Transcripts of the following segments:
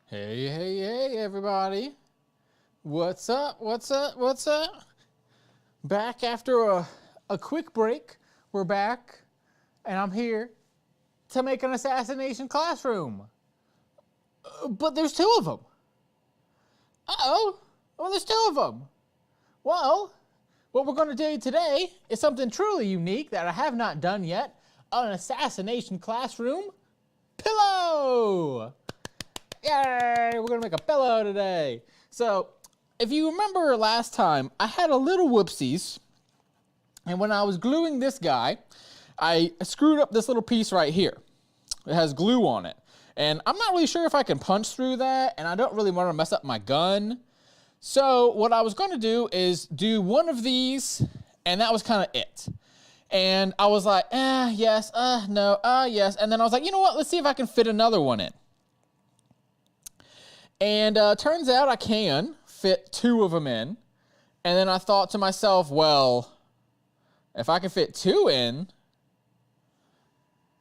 Hey, hey, hey, everybody. What's up? What's up? What's up? Back after a quick break. We're back, and I'm here to make an Assassination Classroom. But there's two of them. Uh-oh. Well, there's two of them. Well, what we're going to do today is something truly unique that I have not done yet. An Assassination Classroom pillow. Yay! We're going to make a pillow today. So, if you remember last time, I had a little whoopsies. And when I was gluing this guy, I screwed up this little piece right here. It has glue on it. And I'm not really sure if I can punch through that, and I don't really want to mess up my gun. So what I was going to do is do one of these, and that was kind of it. And I was like, yes, no, yes. And then I was like, you know what? Let's see if I can fit another one in. And turns out I can fit two of them in. And then I thought to myself, well, if I can fit two in,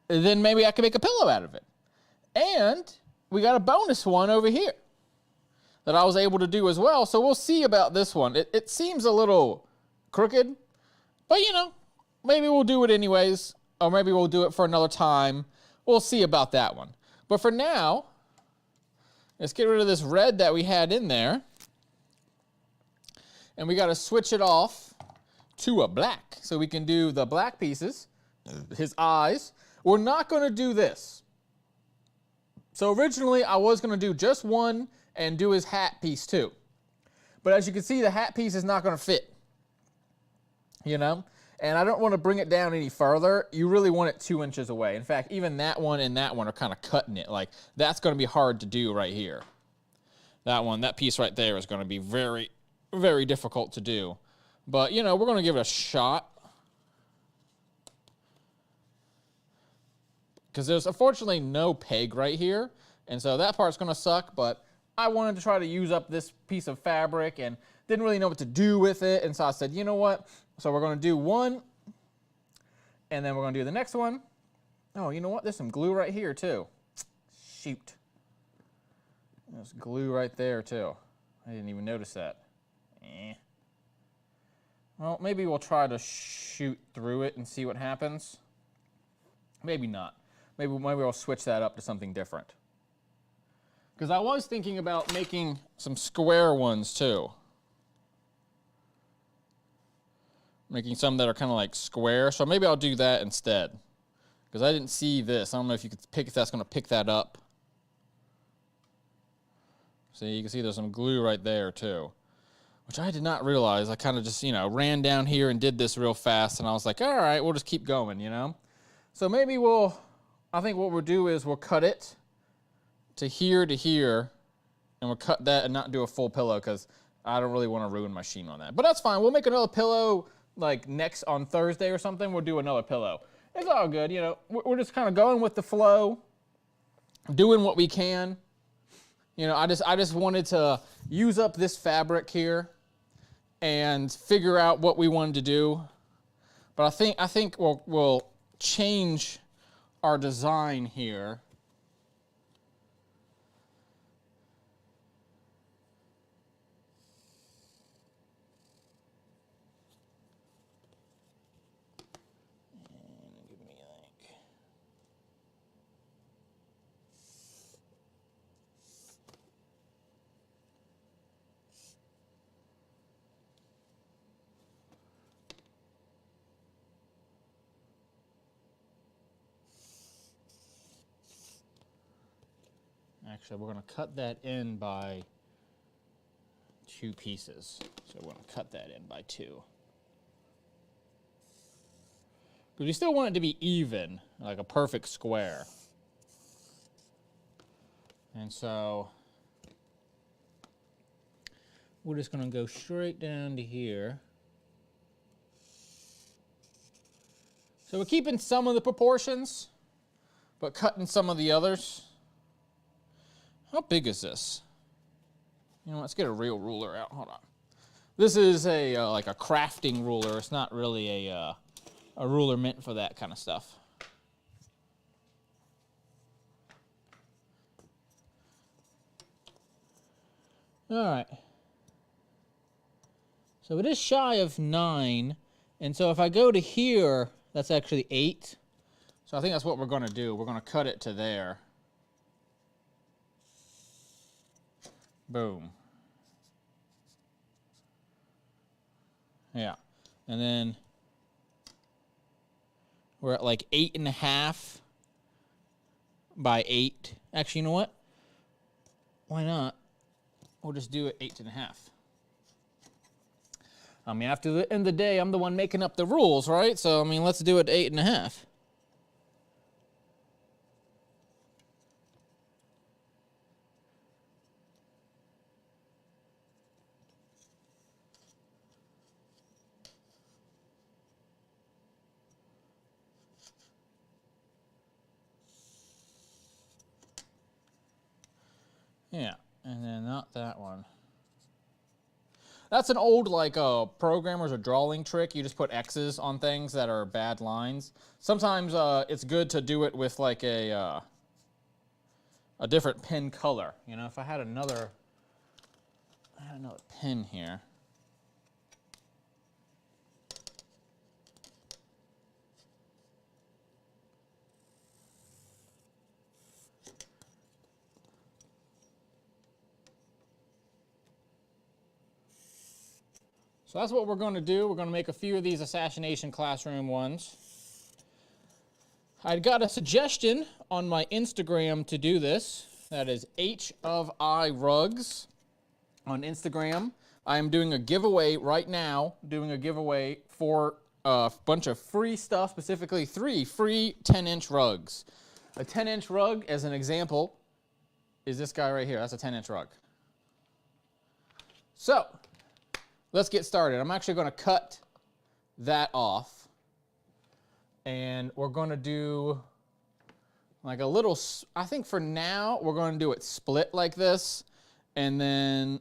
then maybe I can make a pillow out of it. And we got a bonus one over here that I was able to do as well. So we'll see about this one. It seems a little crooked, but you know, maybe we'll do it anyways, or maybe we'll do it for another time. We'll see about that one. But for now, let's get rid of this red that we had in there. And we got to switch it off to a black. So we can do the black pieces, his eyes. We're not going to do this. So originally I was going to do just one and do his hat piece too. But as you can see, the hat piece is not going to fit. You know? And I don't want to bring it down any further. You really want it 2 inches away. In fact, even that one and that one are kind of cutting it. Like, that's going to be hard to do right here. That piece right there is going to be very, very difficult to do. But, you know, we're going to give it a shot. Because there's unfortunately no peg right here. And so that part's going to suck. But I wanted to try to use up this piece of fabric and didn't really know what to do with it. And so I said, you know what? So we're going to do one. And then we're going to do the next one. Oh, you know what? There's some glue right here too. Shoot. There's glue right there too. I didn't even notice that. Well, maybe we'll try to shoot through it and see what happens. Maybe not. Maybe we'll switch that up to something different. Because I was thinking about making some square ones too. Making some that are kind of like square. So maybe I'll do that instead. Because I didn't see this. I don't know if you could pick if that's going to pick that up. See, you can see there's some glue right there too. Which I did not realize. I kind of just, you know, ran down here and did this real fast. And I was like, all right, we'll just keep going, you know. So maybe I think what we'll do is we'll cut it to here, and we'll cut that and not do a full pillow because I don't really want to ruin my sheen on that. But that's fine. We'll make another pillow like next on Thursday or something. We'll do another pillow. It's all good, you know. We're just kind of going with the flow, doing what we can. You know, I just wanted to use up this fabric here and figure out what we wanted to do. But I think we'll change our design here. Actually, we're going to cut that in by 2 pieces. So we're going to cut that in by 2. Because we still want it to be even, like a perfect square. And so we're just going to go straight down to here. So we're keeping some of the proportions, but cutting some of the others. How big is this? You know, let's get a real ruler out. Hold on. This is a like a crafting ruler. It's not really a ruler meant for that kind of stuff. All right. So it is shy of 9. And so if I go to here, that's actually 8. So I think that's what we're going to do. We're going to cut it to there. Boom. Yeah. And then we're at like 8.5 by 8. Actually, you know what? Why not? We'll just do it 8.5. I mean, after the end of the day, I'm the one making up the rules, right? So, I mean, let's do it 8.5. Yeah, and then not that one. That's an old, like, programmer's or drawing trick. You just put X's on things that are bad lines. Sometimes it's good to do it with, like, a different pen color. You know, if I had another pen here. So that's what we're going to do. We're going to make a few of these Assassination Classroom ones. I got a suggestion on my Instagram to do this. That is H of I Rugs on Instagram. I am doing a giveaway right now, doing a giveaway for a bunch of free stuff, specifically 3 free 10-inch rugs. A 10-inch rug, as an example, is this guy right here. That's a 10-inch rug. So, let's get started. I'm actually going to cut that off. And we're going to do like a little, I think for now, we're going to do it split like this. And then,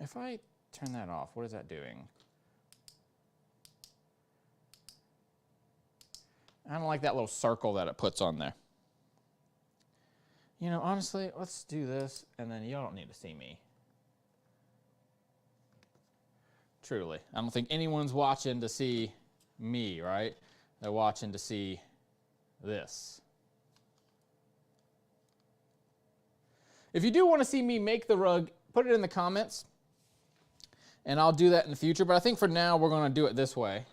if I turn that off, what is that doing? I don't like that little circle that it puts on there. You know, honestly, let's do this, and then y'all don't need to see me. Truly. I don't think anyone's watching to see me, right? They're watching to see this. If you do want to see me make the rug, put it in the comments, and I'll do that in the future. But I think for now, we're going to do it this way.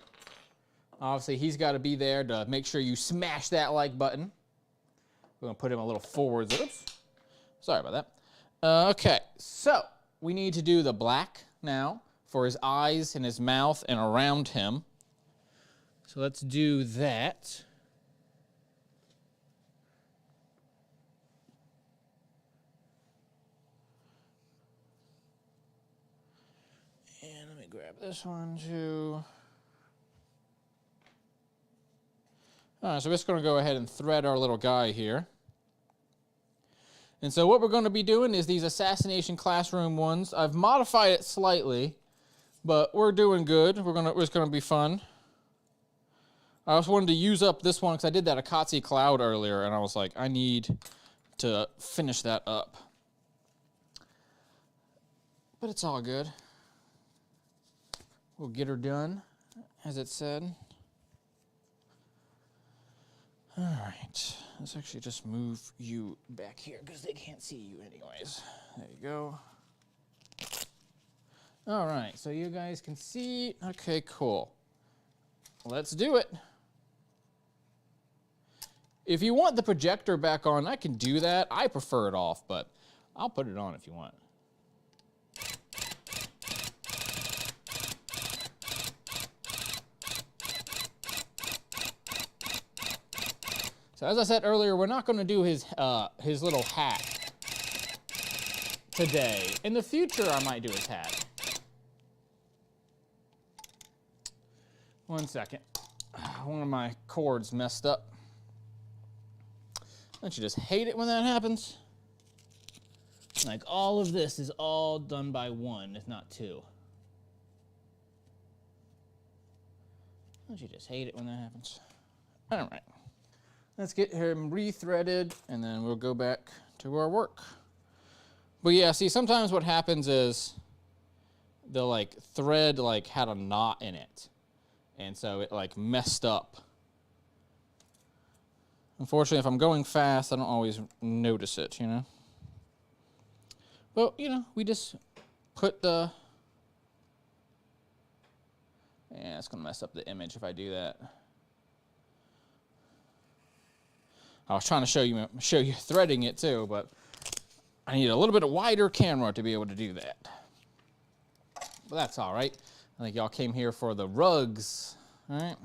Obviously, he's got to be there to make sure you smash that like button. We're going to put him a little forwards. Oops. Sorry about that. Okay, so we need to do the black now for his eyes and his mouth and around him. So let's do that. And let me grab this one too. All right, so we're just going to go ahead and thread our little guy here. And so what we're going to be doing is these Assassination Classroom ones. I've modified it slightly, but we're doing good. It's going to be fun. I also wanted to use up this one because I did that Akatsi Cloud earlier, and I was like, I need to finish that up. But it's all good. We'll get her done, as it said. All right, let's actually just move you back here because they can't see you anyways. There you go. All right, so you guys can see. Okay, cool. Let's do it. If you want the projector back on, I can do that. I prefer it off, but I'll put it on if you want. So as I said earlier, we're not going to do his little hat today. In the future, I might do his hat. One second. One of my cords messed up. Don't you just hate it when that happens? Like all of this is all done by 1, if not 2. Don't you just hate it when that happens? All right. Let's get him rethreaded, and then we'll go back to our work. But yeah, see, sometimes what happens is the like thread like had a knot in it, and so it like messed up. Unfortunately, if I'm going fast, I don't always notice it, you know. But, you know, we just put the... Yeah, it's going to mess up the image if I do that. I was trying to show you threading it too, but I need a little bit of wider camera to be able to do that. But that's all right. I think y'all came here for the rugs, all right?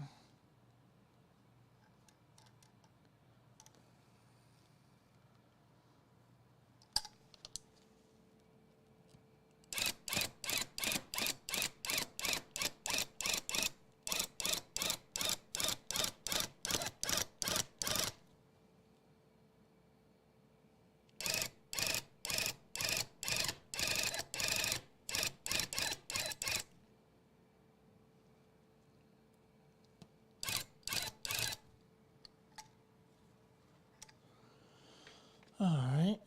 All right.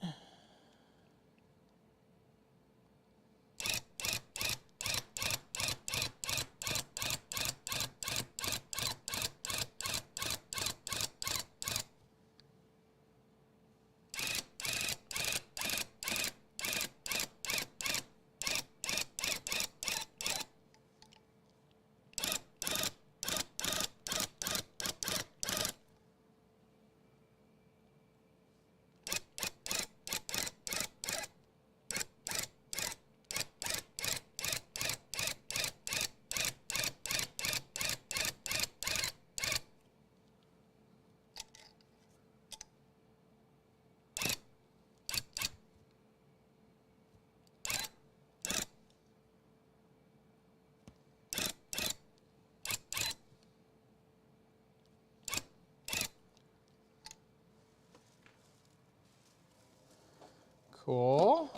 Cool.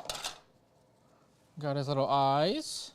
Got his little eyes.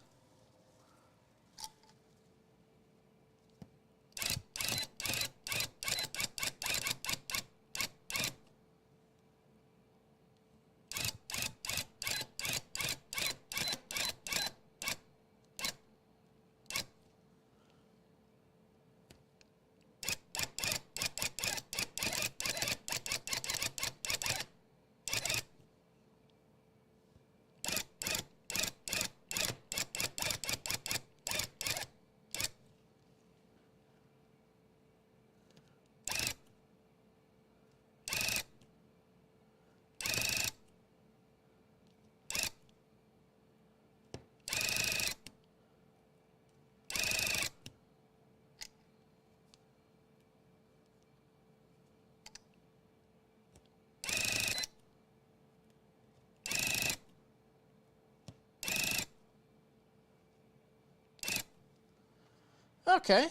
Okay.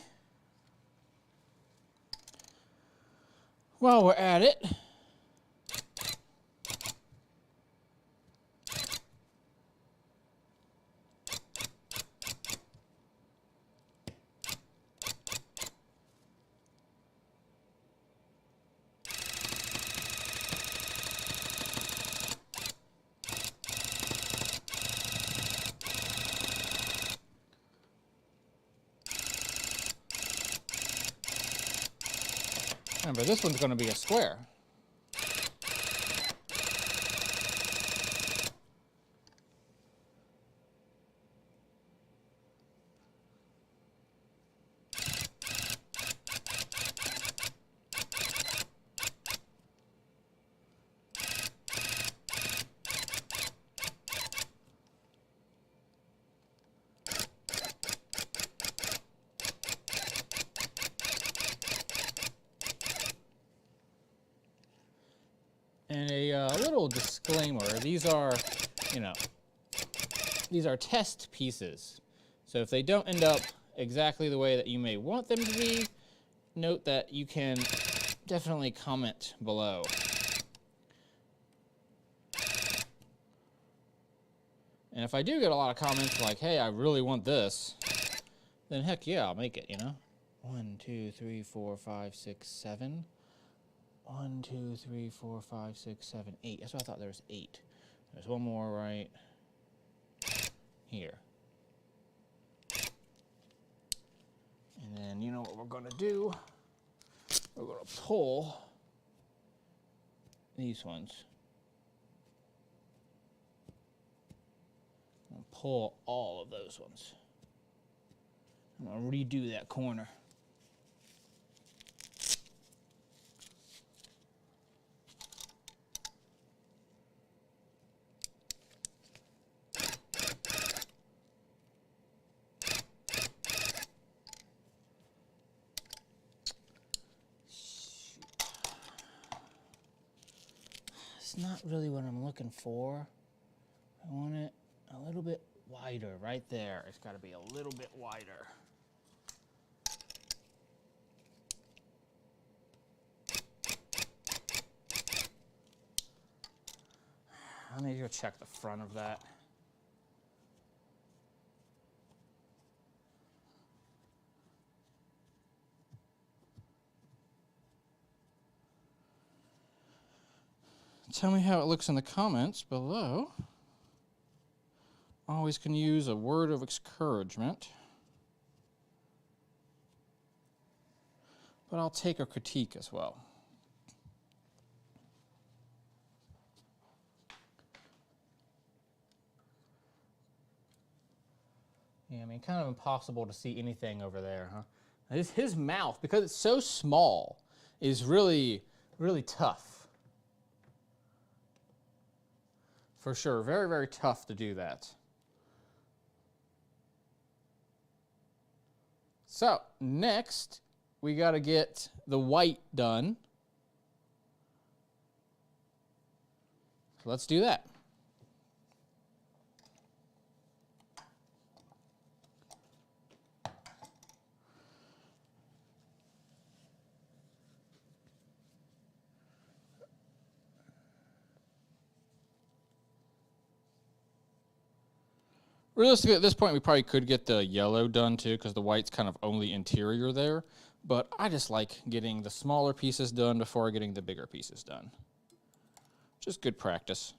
While we're at it, remember this one's going to be a square. And a little disclaimer, these are, you know, these are test pieces. So if they don't end up exactly the way that you may want them to be, note that you can definitely comment below. And if I do get a lot of comments like, hey, I really want this, then heck yeah, I'll make it, you know? 1, 2, 3, 4, 5, 6, 7. 1, 2, 3, 4, 5, 6, 7, 8. That's what I thought there was 8. There's one more right here. And then you know what we're going to do? We're going to pull these ones. I'm going to pull all of those ones. I'm going to redo that corner. It's not really what I'm looking for. I want it a little bit wider right there. It's got to be a little bit wider. I need to go check the front of that. Tell me how it looks in the comments below. Always can use a word of encouragement. But I'll take a critique as well. Yeah, I mean, kind of impossible to see anything over there, huh? His mouth, because it's so small, is really, really tough. For sure, very, very tough to do that. So, next, we got to get the white done. So let's do that. Realistically, at this point, we probably could get the yellow done too, because the white's kind of only interior there. But I just like getting the smaller pieces done before getting the bigger pieces done. Just good practice.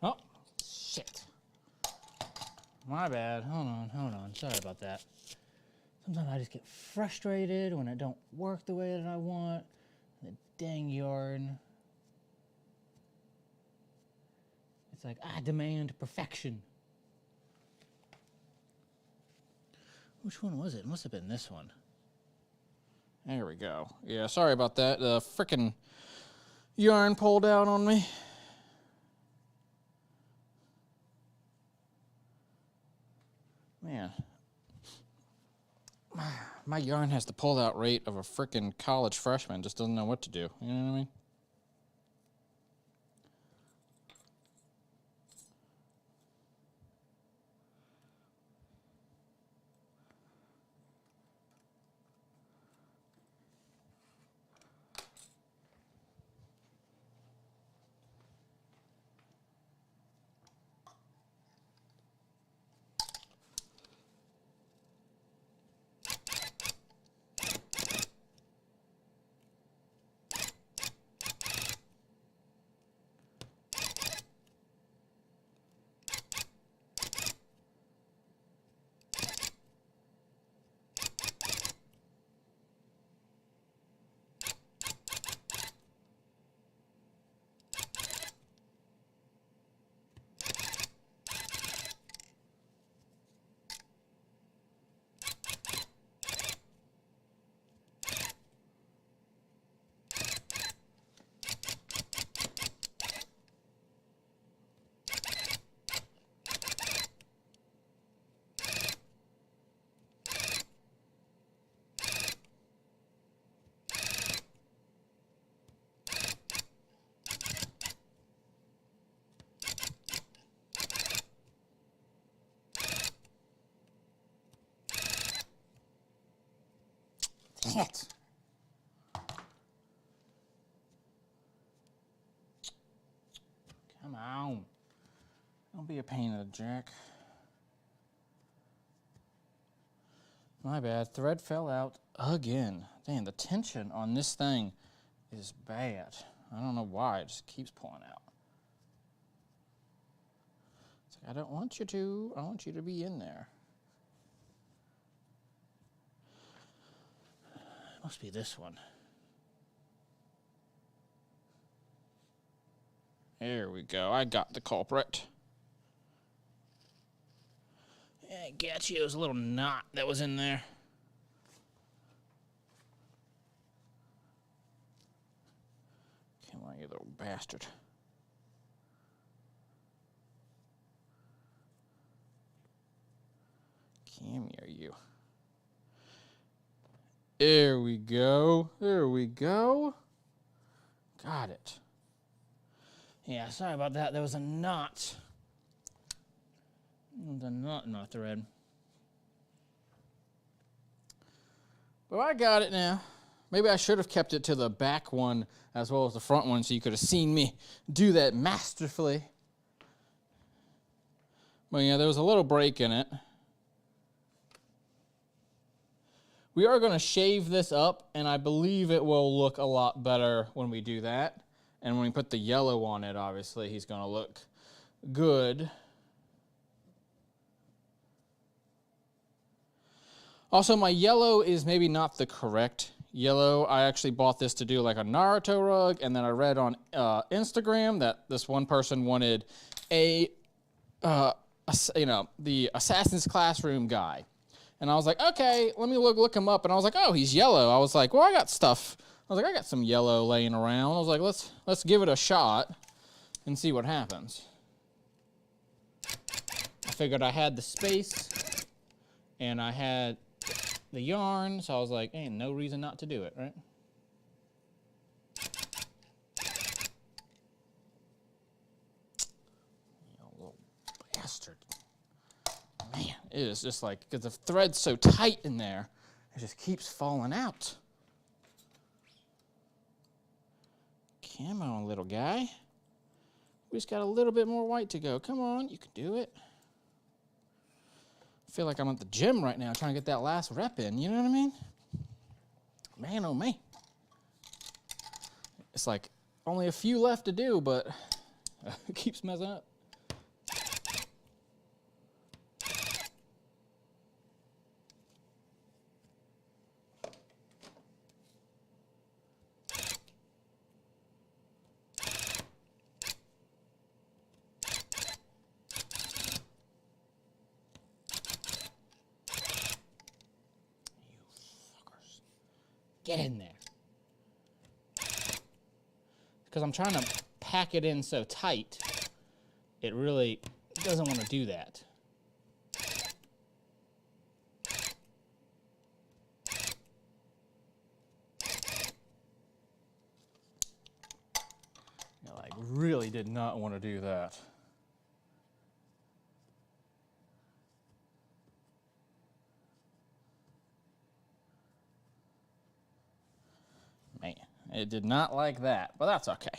Oh, shit. My bad. Hold on. Sorry about that. Sometimes I just get frustrated when it don't work the way that I want. The dang yarn. It's like, I demand perfection. Which one was it? It must have been this one. There we go. Yeah, sorry about that. The frickin' yarn pulled out on me. Man. My yarn has the pull-out rate of a frickin' college freshman. Just doesn't know what to do. You know what I mean? Dang it. Come on. Don't be a pain in the jack. My bad. Thread fell out again. Dang, the tension on this thing is bad. I don't know why. It just keeps pulling out. It's like, I don't want you to. I want you to be in there. It must be this one. There we go. I got the culprit. I got you. It was a little knot that was in there. Come on, you little bastard. Come here, you. There we go. There we go. Got it. Yeah, sorry about that. There was a knot. The knot in my thread. But I got it now. Maybe I should have kept it to the back one as well as the front one so you could have seen me do that masterfully. But yeah, there was a little break in it. We are going to shave this up, and I believe it will look a lot better when we do that. And when we put the yellow on it, obviously, he's going to look good. Also, my yellow is maybe not the correct yellow. I actually bought this to do like a Naruto rug, and then I read on Instagram that this one person wanted the Assassination Classroom guy. And I was like, okay, let me look him up. And I was like, oh, he's yellow. I was like, well, I got stuff. I was like, I got some yellow laying around. I was like, let's give it a shot and see what happens. I figured I had the space, and I had the yarn, so I was like, ain't no reason not to do it, right? You little bastard. Man, it is just like, because the thread's so tight in there, it just keeps falling out. Come on, little guy. We just got a little bit more white to go. Come on, you can do it. I feel like I'm at the gym right now trying to get that last rep in, you know what I mean? Man, oh man. It's like only a few left to do, but it keeps messing up. Get in there. Because I'm trying to pack it in so tight, it really doesn't want to do that. You know, I really did not want to do that. Man, it did not like that, but that's okay.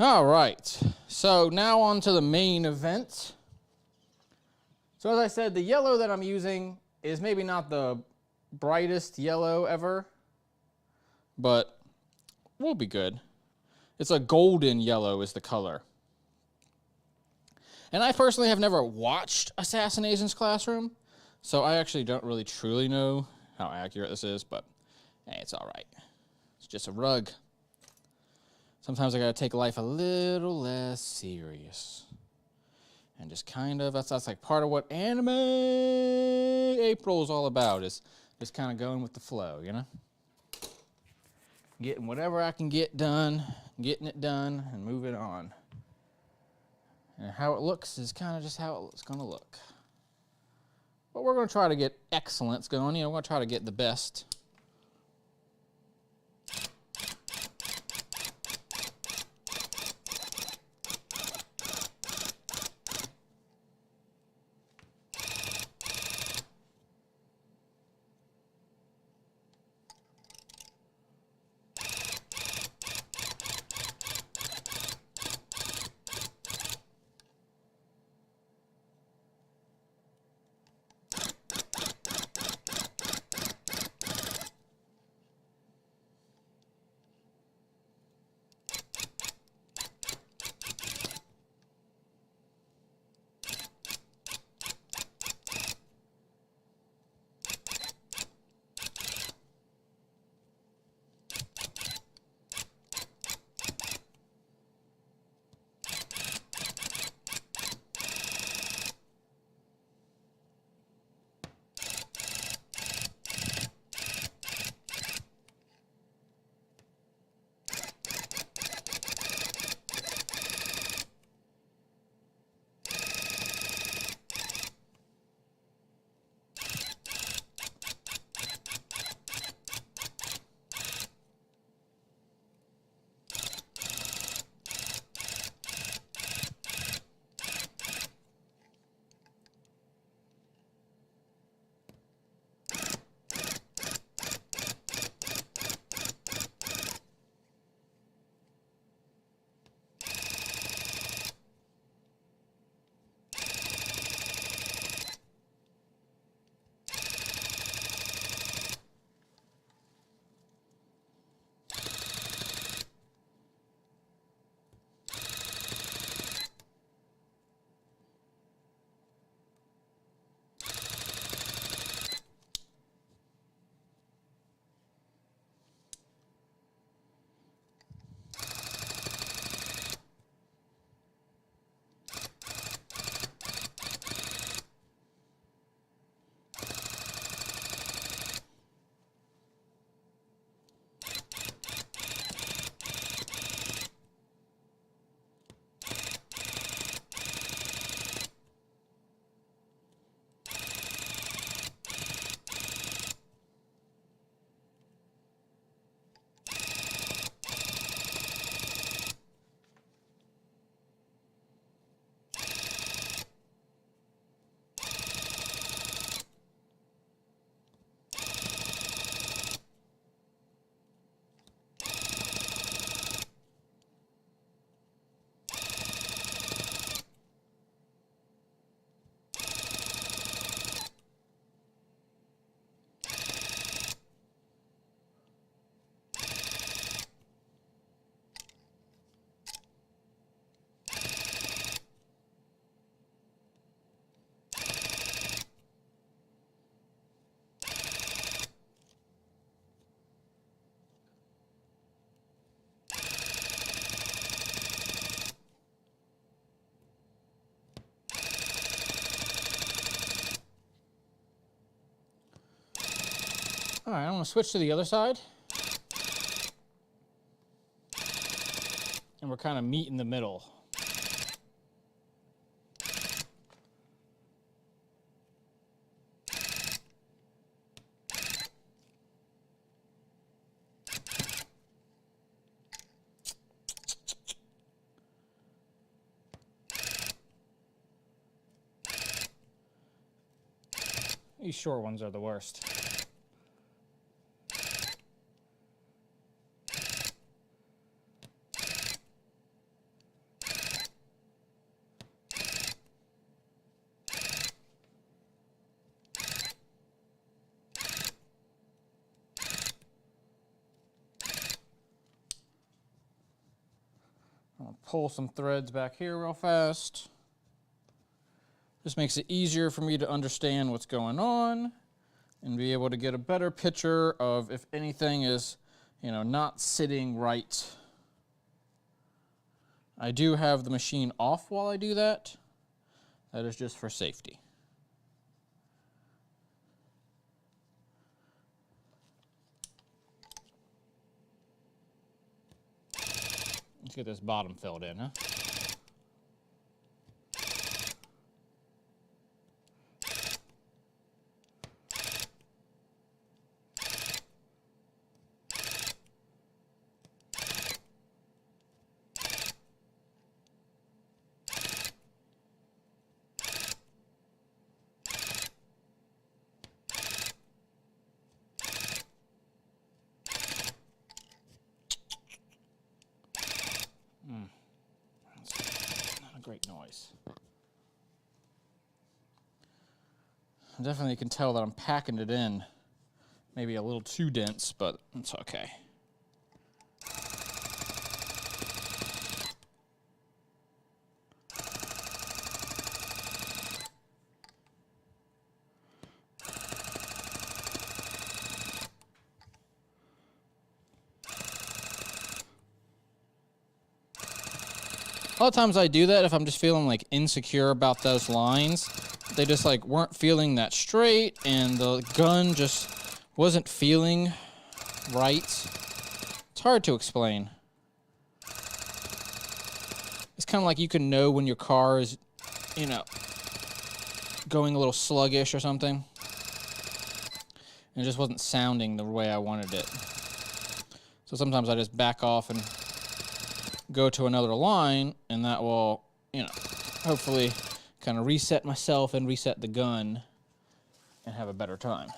All right, so now on to the main event. So as I said, the yellow that I'm using is maybe not the brightest yellow ever, but we'll be good. It's a golden yellow is the color. And I personally have never watched Assassination Classroom, so I actually don't really truly know how accurate this is, but hey, it's all right. It's just a rug. Sometimes I gotta take life a little less serious. And just kind of, that's like part of what Anime April is all about, is just kind of going with the flow, you know? Getting whatever I can get done, getting it done, and moving on. And how it looks is kind of just how it's gonna look. But we're gonna try to get excellence going, you know, we're gonna try to get the best. All right, I'm gonna switch to the other side. And we're kind of meet in the middle. These short ones are the worst. I'll pull some threads back here real fast. This makes it easier for me to understand what's going on and be able to get a better picture of if anything is, not sitting right. I do have the machine off while I do that. That is just for safety. Let's get this bottom filled in, huh? Great noise. I definitely can tell that I'm packing it in maybe a little too dense, but it's okay. A lot of times I do that if I'm just feeling like insecure about those lines. They just like weren't feeling that straight and the gun just wasn't feeling right. It's hard to explain. It's kind of like you can know when your car is, going a little sluggish or something. And it just wasn't sounding the way I wanted it. So sometimes I just back off and go to another line, and that will, hopefully kind of reset myself and reset the gun and have a better time.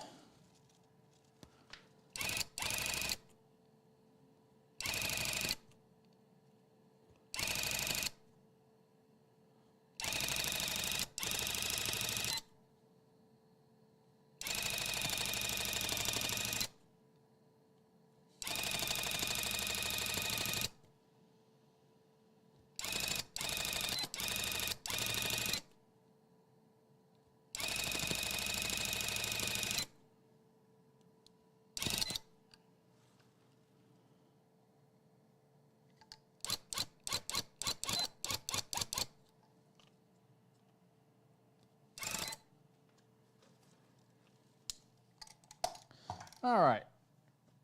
All right,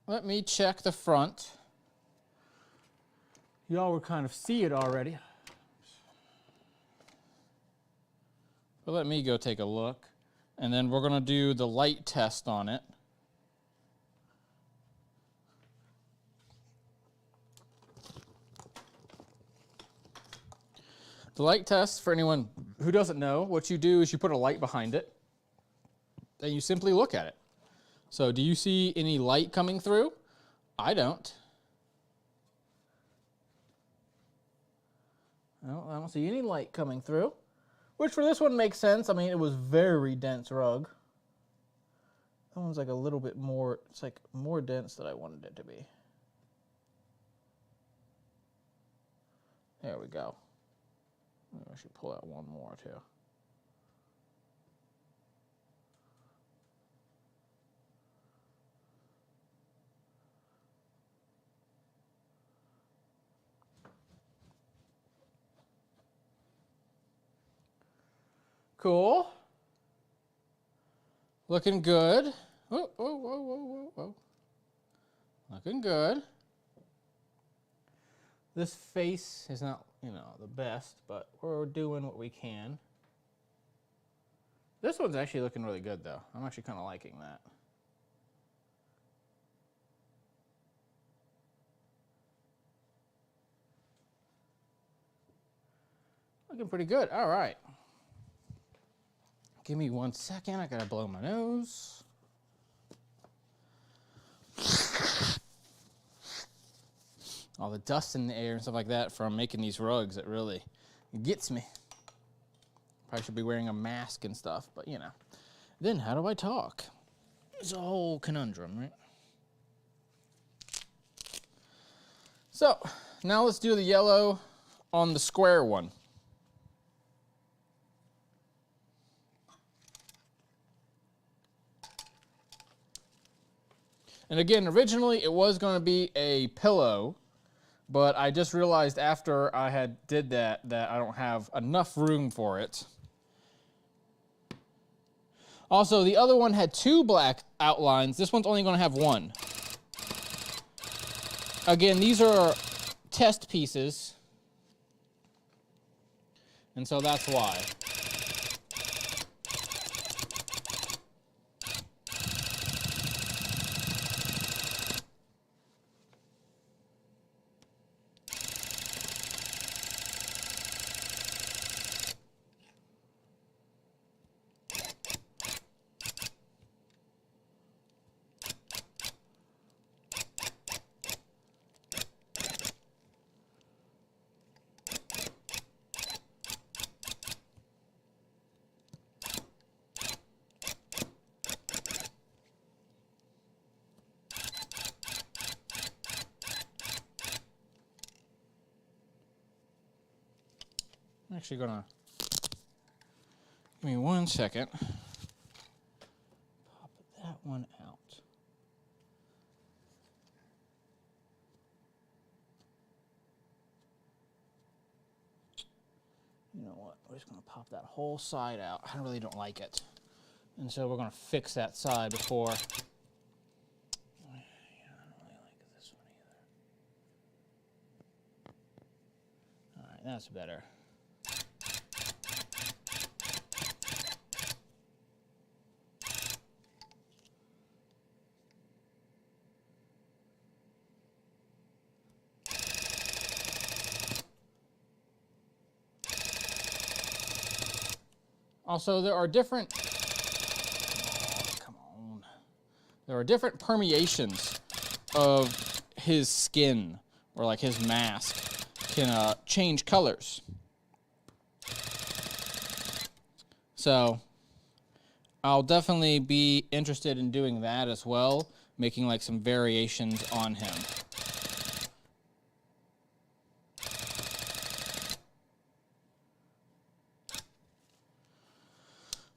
let me check the front. Y'all will kind of see it already. But let me go take a look. And then we're gonna do the light test on it. The light test, for anyone who doesn't know, what you do is you put a light behind it and you simply look at it. So do you see any light coming through? I don't. No, I don't see any light coming through, which for this one makes sense. I mean, it was very dense rug. That one's like a little bit more, it's like more dense than I wanted it to be. There we go. Maybe I should pull out one more too. Cool. Looking good. Oh, whoa, whoa, whoa, whoa, whoa. Looking good. This face is not, the best, but we're doing what we can. This one's actually looking really good, though. I'm actually kind of liking that. Looking pretty good. All right. Give me 1 second. I gotta blow my nose. All the dust in the air and stuff like that from making these rugs, it really gets me. Probably should be wearing a mask and stuff, but Then how do I talk? It's a whole conundrum, right? So, now let's do the yellow on the square one. And again, originally it was going to be a pillow, but I just realized after I had did that I don't have enough room for it. Also, the other one had 2 black outlines. This one's only going to have 1. Again, these are test pieces, and so that's why. I'm actually gonna, give me 1 second. Pop that one out. You know what, we're just gonna pop that whole side out. I really don't like it. And so we're gonna fix that side before. I don't really like this one either. All right, that's better. Also, there are different, there are different permeations of his skin, or like his mask, can change colors. So, I'll definitely be interested in doing that as well, making like some variations on him.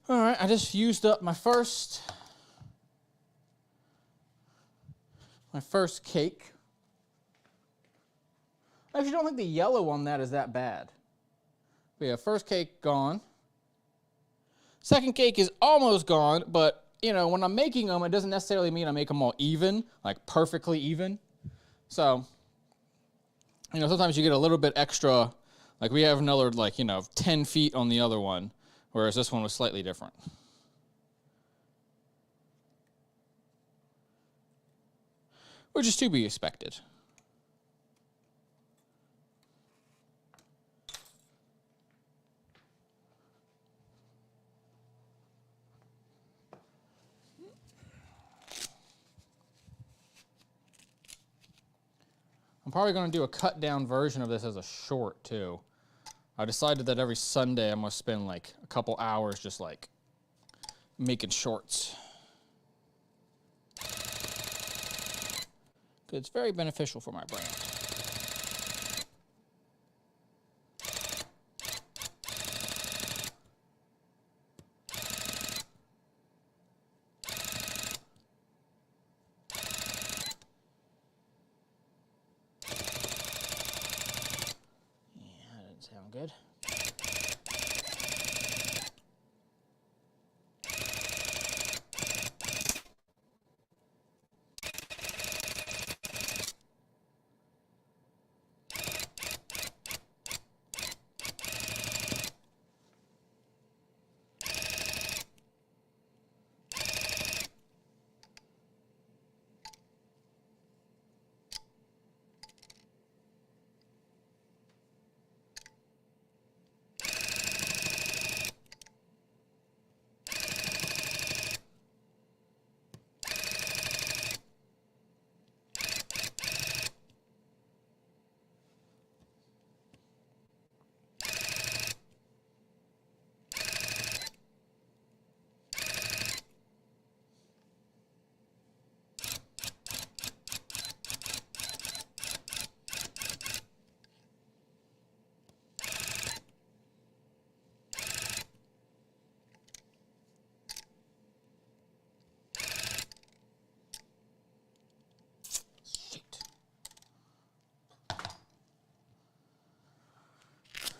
All right, I just used up my first cake. I actually don't think the yellow on that is that bad. But yeah, first cake gone. Second cake is almost gone, but when I'm making them, it doesn't necessarily mean I make them all even, like perfectly even. So, sometimes you get a little bit extra, like we have another 10 feet on the other one. Whereas this one was slightly different. Which is to be expected. I'm probably going to do a cut down version of this as a short too. I decided that every Sunday I'm going to spend like a couple hours just like making shorts. It's very beneficial for my brand. Yeah, that didn't sound good.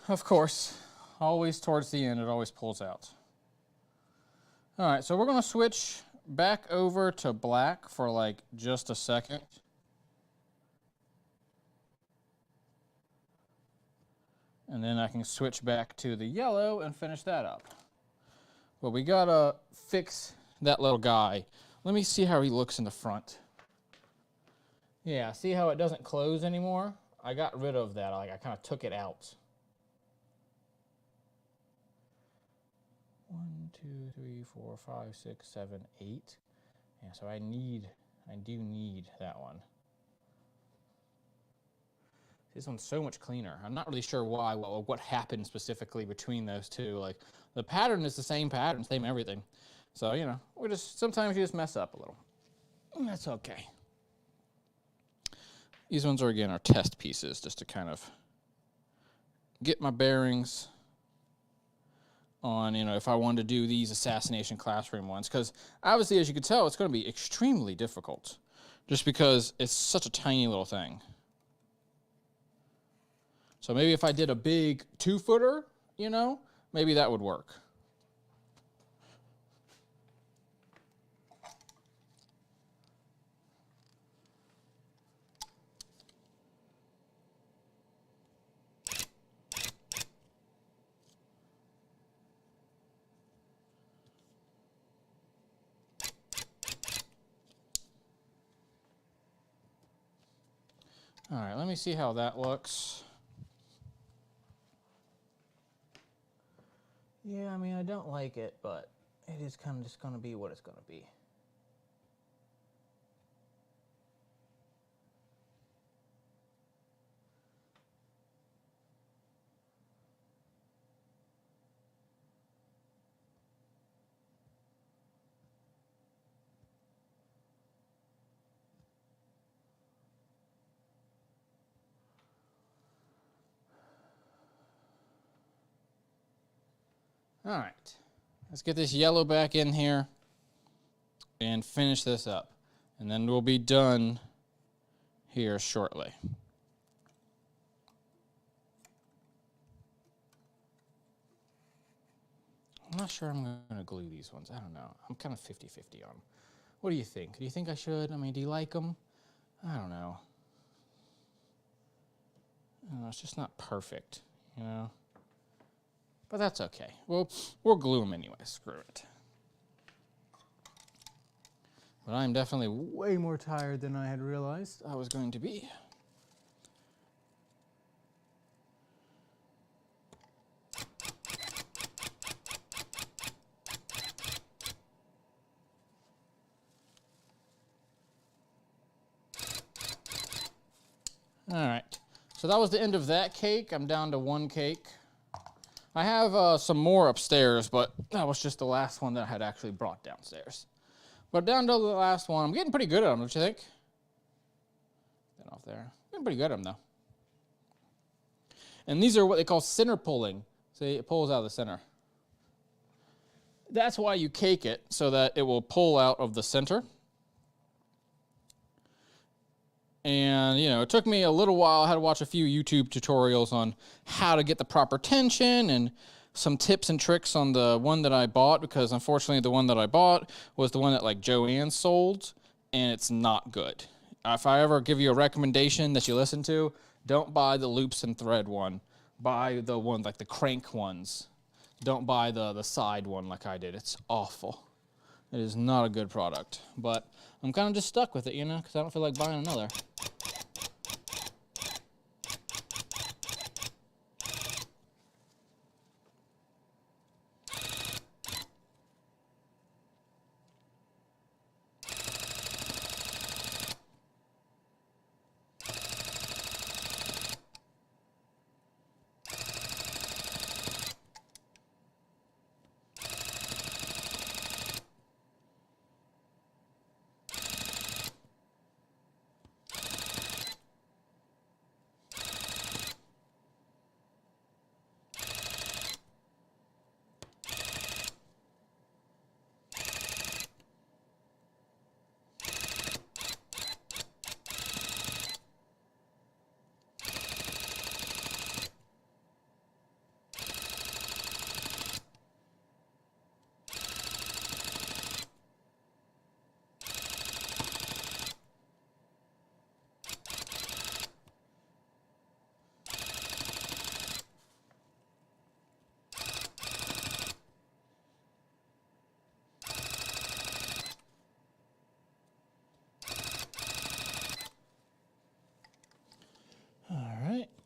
of course, always towards the end, it always pulls out. All right, so we're going to switch back over to black for like just a second. And then I can switch back to the yellow and finish that up. But we got to fix that little guy. Let me see how he looks in the front. Yeah, see how it doesn't close anymore? I got rid of that. I kind of took it out. 1, 2, 3, 4, 5, 6, 7, 8. Yeah, so I do need that one. This one's so much cleaner. I'm not really sure why, what happened specifically between those two. Like, the pattern is the same pattern, same everything. So, you know, sometimes you just mess up a little. And that's okay. These ones are, again, our test pieces, just to kind of get my bearings on, you know, if I wanted to do these Assassination Classroom ones. Because, obviously, as you can tell, it's going to be extremely difficult. Just because it's such a tiny little thing. So maybe if I did a big 2-footer, you know, maybe that would work. All right, let me see how that looks. Yeah, I mean, I don't like it, but it is kind of just going to be what it's going to be. All right, let's get this yellow back in here and finish this up. And then we'll be done here shortly. I'm not sure I'm going to glue these ones. I don't know. I'm kind of 50-50 on them. What do you think? Do you think I should? I mean, do you like them? I don't know. It's just not perfect, you know? But that's okay. We'll glue them anyway. Screw it. But I'm definitely way more tired than I had realized I was going to be. All right. So that was the end of that cake. I'm down to one cake. I have some more upstairs, but that was just the last one that I had actually brought downstairs. But down to the last one. I'm getting pretty good at them, don't you think? Get off there. Getting pretty good at them, though. And these are what they call center pulling. See, it pulls out of the center. That's why you cake it, so that it will pull out of the center. And, you know, it took me a little while. I had to watch a few YouTube tutorials on how to get the proper tension and some tips and tricks on the one that I bought, because unfortunately the one that I bought was the one that like Joanne sold, and it's not good. If I ever give you a recommendation that you listen to, don't buy the loops and thread one. Buy the one like the crank ones. Don't buy the side one like I did. It's awful. It is not a good product. But I'm kind of just stuck with it, you know, because I don't feel like buying another.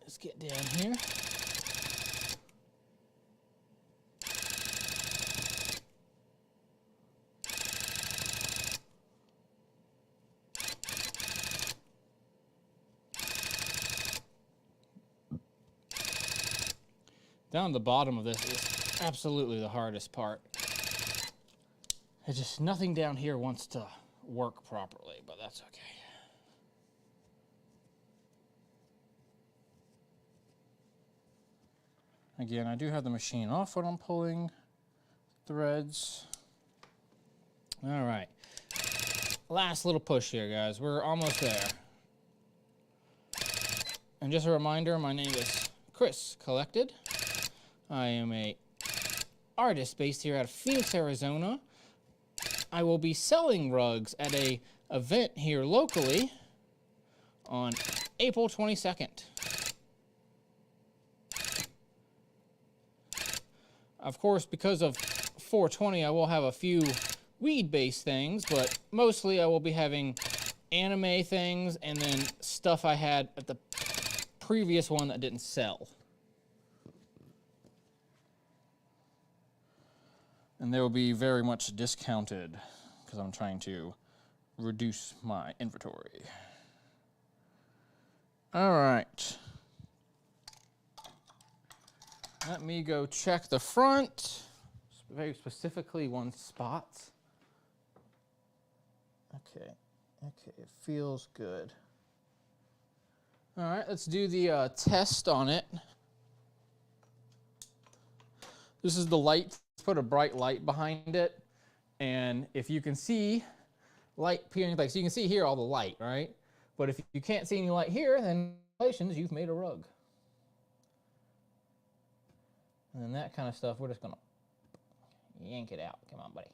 Let's get down here. Down the bottom of this is absolutely the hardest part. It's just nothing down here wants to work properly, but that's okay. Again, I do have the machine off when I'm pulling threads. All right. Last little push here, guys. We're almost there. And just a reminder, my name is Chris Collected. I am a artist based here out of Phoenix, Arizona. I will be selling rugs at a event here locally on April 22nd. Of course, because of 420, I will have a few weed-based things, but mostly I will be having anime things and then stuff I had at the previous one that didn't sell. And they will be very much discounted because I'm trying to reduce my inventory. All right. Let me go check the front, very specifically one spot. Okay, it feels good. All right, let's do the test on it. This is the light. Let's put a bright light behind it, and if you can see light peering, like so you can see here all the light, right? But if you can't see any light here, then congratulations, you've made a rug. And then that kind of stuff, we're just gonna yank it out. Come on, buddy.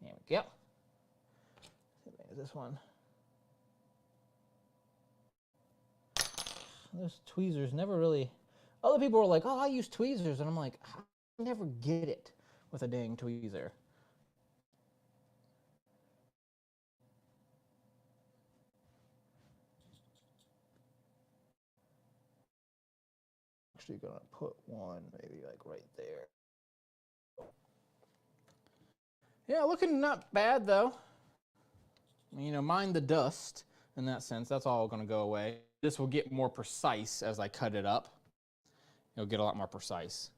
There we go. There's this one. Those tweezers never really. Other people are like, "Oh, I use tweezers," and I'm like, I never get it with a dang tweezer. Actually gonna put one maybe like right there. Yeah, looking not bad though. You know, mind the dust in that sense. That's all gonna go away. This will get more precise as I cut it up. It'll get a lot more precise.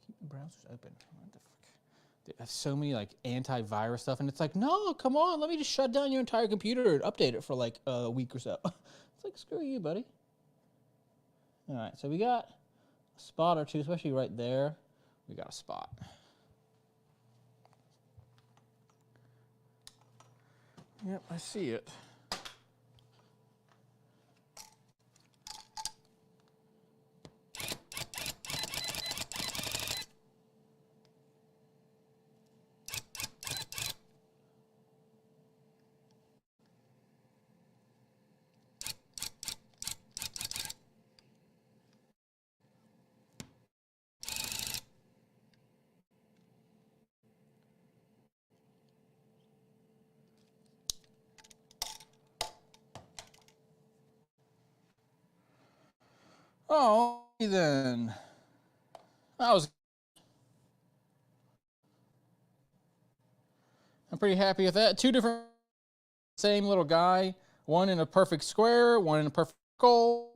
Keep the browsers open. What the frick? Dude, I have so many like antivirus stuff, and it's like, no, come on, let me just shut down your entire computer and update it for like a week or so. It's like, screw you, buddy. All right, so we got a spot or two, especially right there. We got a spot. Yep, I see it. Oh, then. I'm pretty happy with that. Two different, same little guy. One in a perfect square, one in a perfect circle.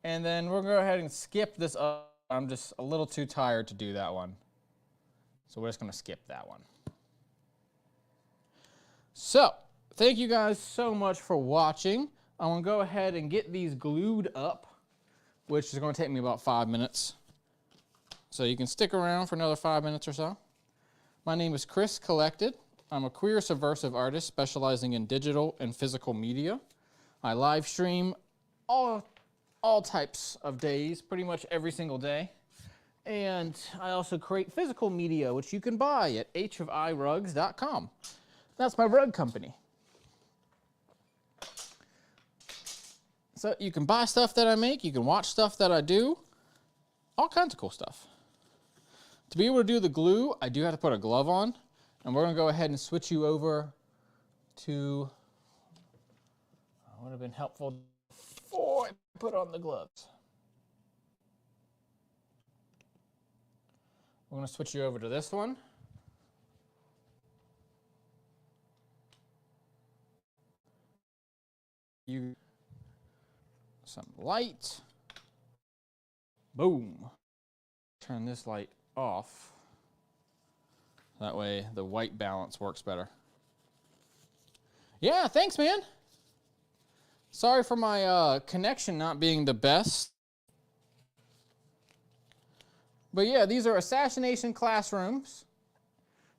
And then we're going to go ahead and skip this up. I'm just a little too tired to do that one. So we're just going to skip that one. So, thank you guys so much for watching. I'm going to go ahead and get these glued up, which is going to take me about 5 minutes. So you can stick around for another 5 minutes or so. My name is Chris Collected. I'm a queer subversive artist specializing in digital and physical media. I live stream all types of days, pretty much every single day. And I also create physical media, which you can buy at hofirugs.com. That's my rug company. So you can buy stuff that I make, you can watch stuff that I do, all kinds of cool stuff. To be able to do the glue, I do have to put a glove on, and we're going to go ahead and switch you over to, what have been helpful before I put on the gloves. We're going to switch you over to this one. You some light. Boom. Turn this light off. That way the white balance works better. Yeah, thanks, man. Sorry for my connection not being the best. But yeah, these are Assassination Classrooms.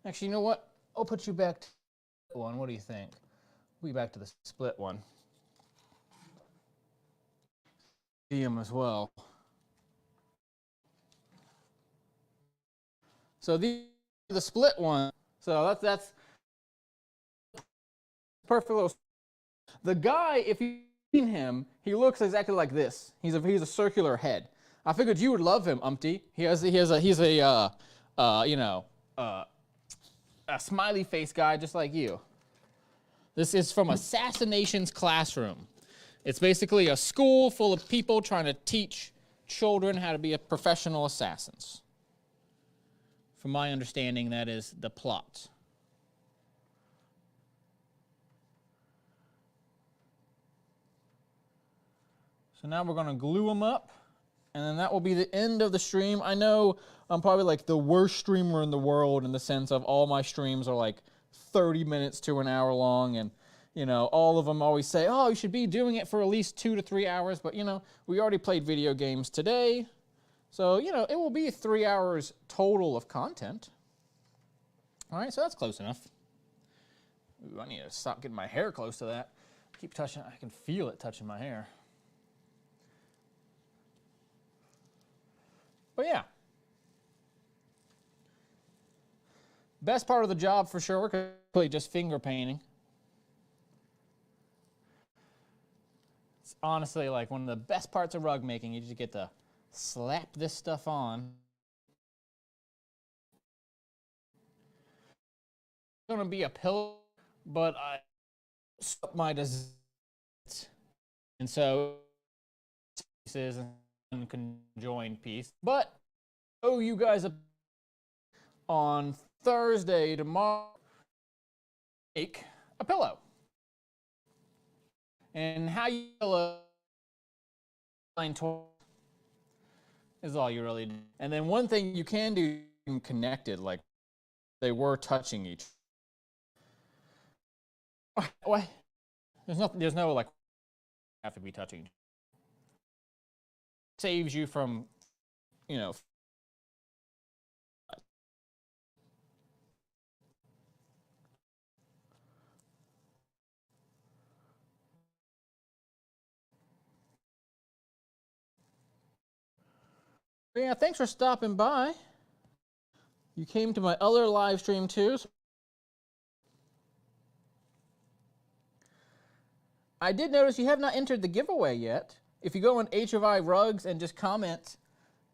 Actually, you know what? I'll put you back to one. What do you think? We'll be back to the split one. See them as well. So these are the split one. So that's perfect little. The guy, if you've seen him, he looks exactly like this. He's a circular head. I figured you would love him, Umpty. He's a smiley face guy just like you. This is from Assassination Classroom. It's basically a school full of people trying to teach children how to be professional assassins. From my understanding, that is the plot. So now we're going to glue them up, and then that will be the end of the stream. I know I'm probably like the worst streamer in the world in the sense of all my streams are like 30 minutes to an hour long, and you know, all of them always say, oh, you should be doing it for at least 2 to 3 hours, but you know, we already played video games today, so you know, it will be 3 hours total of content. All right, so that's close enough. Ooh, I need to stop getting my hair close to that. I keep touching, I can feel it touching my hair. But yeah. Best part of the job for sure, we're just finger painting. It's honestly like one of the best parts of rug making. You just get to slap this stuff on. It's going to be a pillow, but I stuck my design. And so this is a conjoined piece. But oh, you guys on Thursday tomorrow make a pillow. And how you is all you really do. And then one thing you can do, connected, like they were touching each. Why? There's no like have to be touching. Saves you from, you know. Yeah, thanks for stopping by. You came to my other live stream too. I did notice you have not entered the giveaway yet. If you go on HFI Rugs and just comment,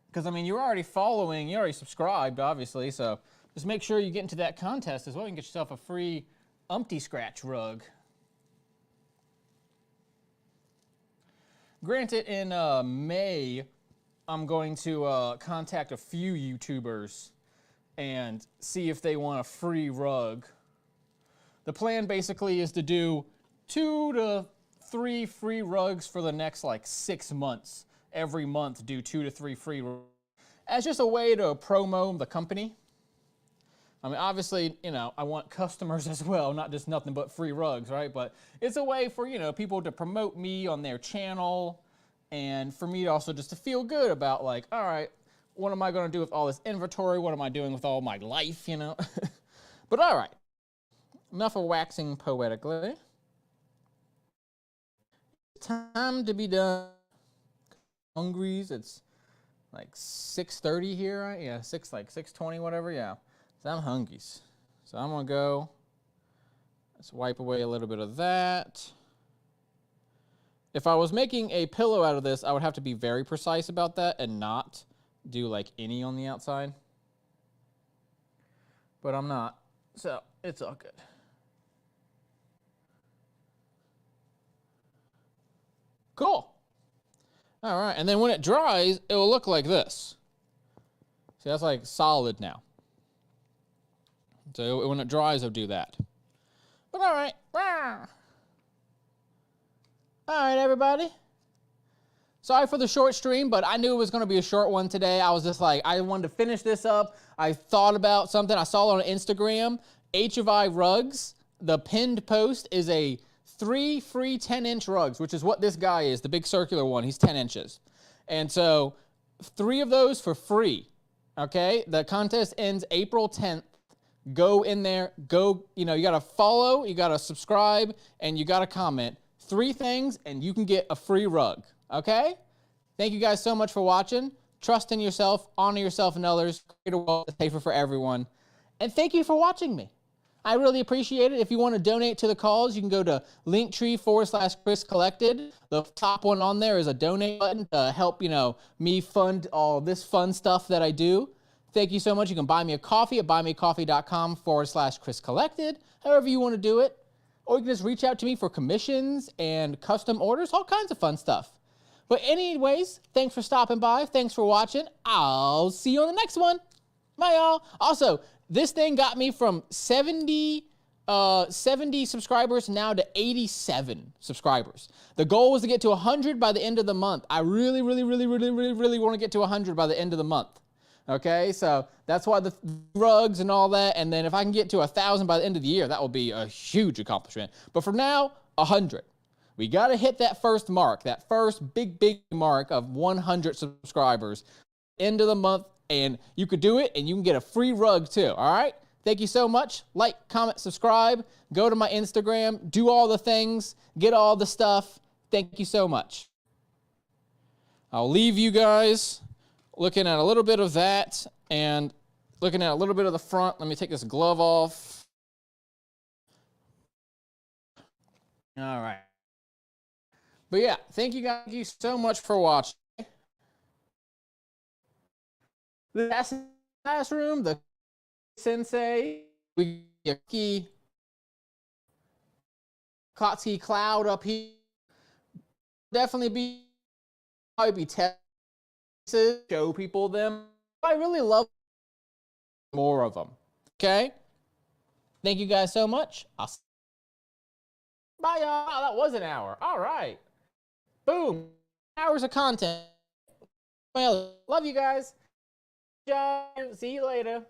because I mean you're already following, you already subscribed, obviously, so just make sure you get into that contest as well. You can get yourself a free Umpty Scratch rug. Granted, in May, I'm going to contact a few YouTubers and see if they want a free rug. The plan basically is to do 2 to 3 free rugs for the next like 6 months. Every month do 2 to 3 free rugs. As just a way to promo the company. I mean, obviously, you know, I want customers as well, not just nothing but free rugs, right? But it's a way for, you know, people to promote me on their channel and for me also just to feel good about like, all right, what am I going to do with all this inventory? What am I doing with all my life, you know? But all right, enough of waxing poetically. Time to be done. Hungries, it's like 6:30 here, right? Yeah, 6:20, whatever, yeah. So I'm hungies. So I'm gonna go, let's wipe away a little bit of that. If I was making a pillow out of this, I would have to be very precise about that and not do like any on the outside. But I'm not, so it's all good. Cool. All right, and then when it dries, it will look like this. See, that's like solid now. So when it dries, it'll do that. But all right. All right, everybody. Sorry for the short stream, but I knew it was going to be a short one today. I was just like, I wanted to finish this up. I thought about something. I saw it on Instagram. HFI Rugs, the pinned post is a 3 free 10-inch rugs, which is what this guy is, the big circular one. He's 10 inches. And so 3 of those for free, okay? The contest ends April 10th. Go in there. Go, you got to follow, you got to subscribe, and you got to comment. 3 things, and you can get a free rug, okay? Thank you guys so much for watching. Trust in yourself, honor yourself and others, create a world that's safer for everyone. And thank you for watching me. I really appreciate it. If you want to donate to the cause, you can go to linktree/Chris Collected. The top one on there is a donate button to help, me fund all this fun stuff that I do. Thank you so much. You can buy me a coffee at buymeacoffee.com/Chris Collected, however you want to do it. Or you can just reach out to me for commissions and custom orders, all kinds of fun stuff. But anyways, thanks for stopping by. Thanks for watching. I'll see you on the next one. Bye, y'all. Also, this thing got me from 70 subscribers now to 87 subscribers. The goal was to get to 100 by the end of the month. I really want to get to 100 by the end of the month. Okay, so that's why the rugs and all that, and then if I can get to 1,000 by the end of the year, that will be a huge accomplishment. But for now, 100. We got to hit that first mark, that first big mark of 100 subscribers, end of the month, and you could do it, and you can get a free rug too, all right? Thank you so much. Like, comment, subscribe, go to my Instagram, do all the things, get all the stuff. Thank you so much. I'll leave you guys looking at a little bit of that and looking at a little bit of the front. Let me take this glove off. All right. But yeah, thank you guys so much for watching. The Assassination Classroom, the Sensei, we get a key Kotsky cloud up here. Definitely probably be tested. Show people them. I really love more of them. Okay? Thank you guys so much. Bye, y'all. Oh, that was an hour. All right. Boom. Hours of content. Well, love you guys. See you later.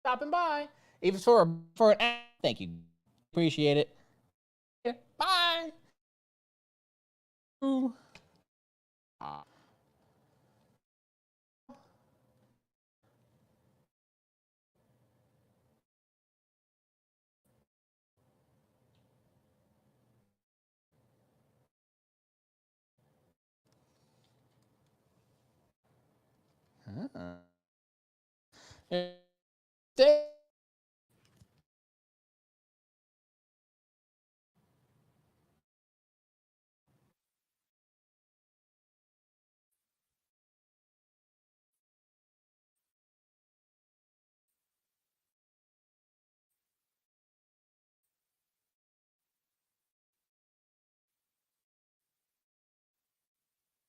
Stopping by. Even for an hour. Thank you. Appreciate it. Bye. Ooh.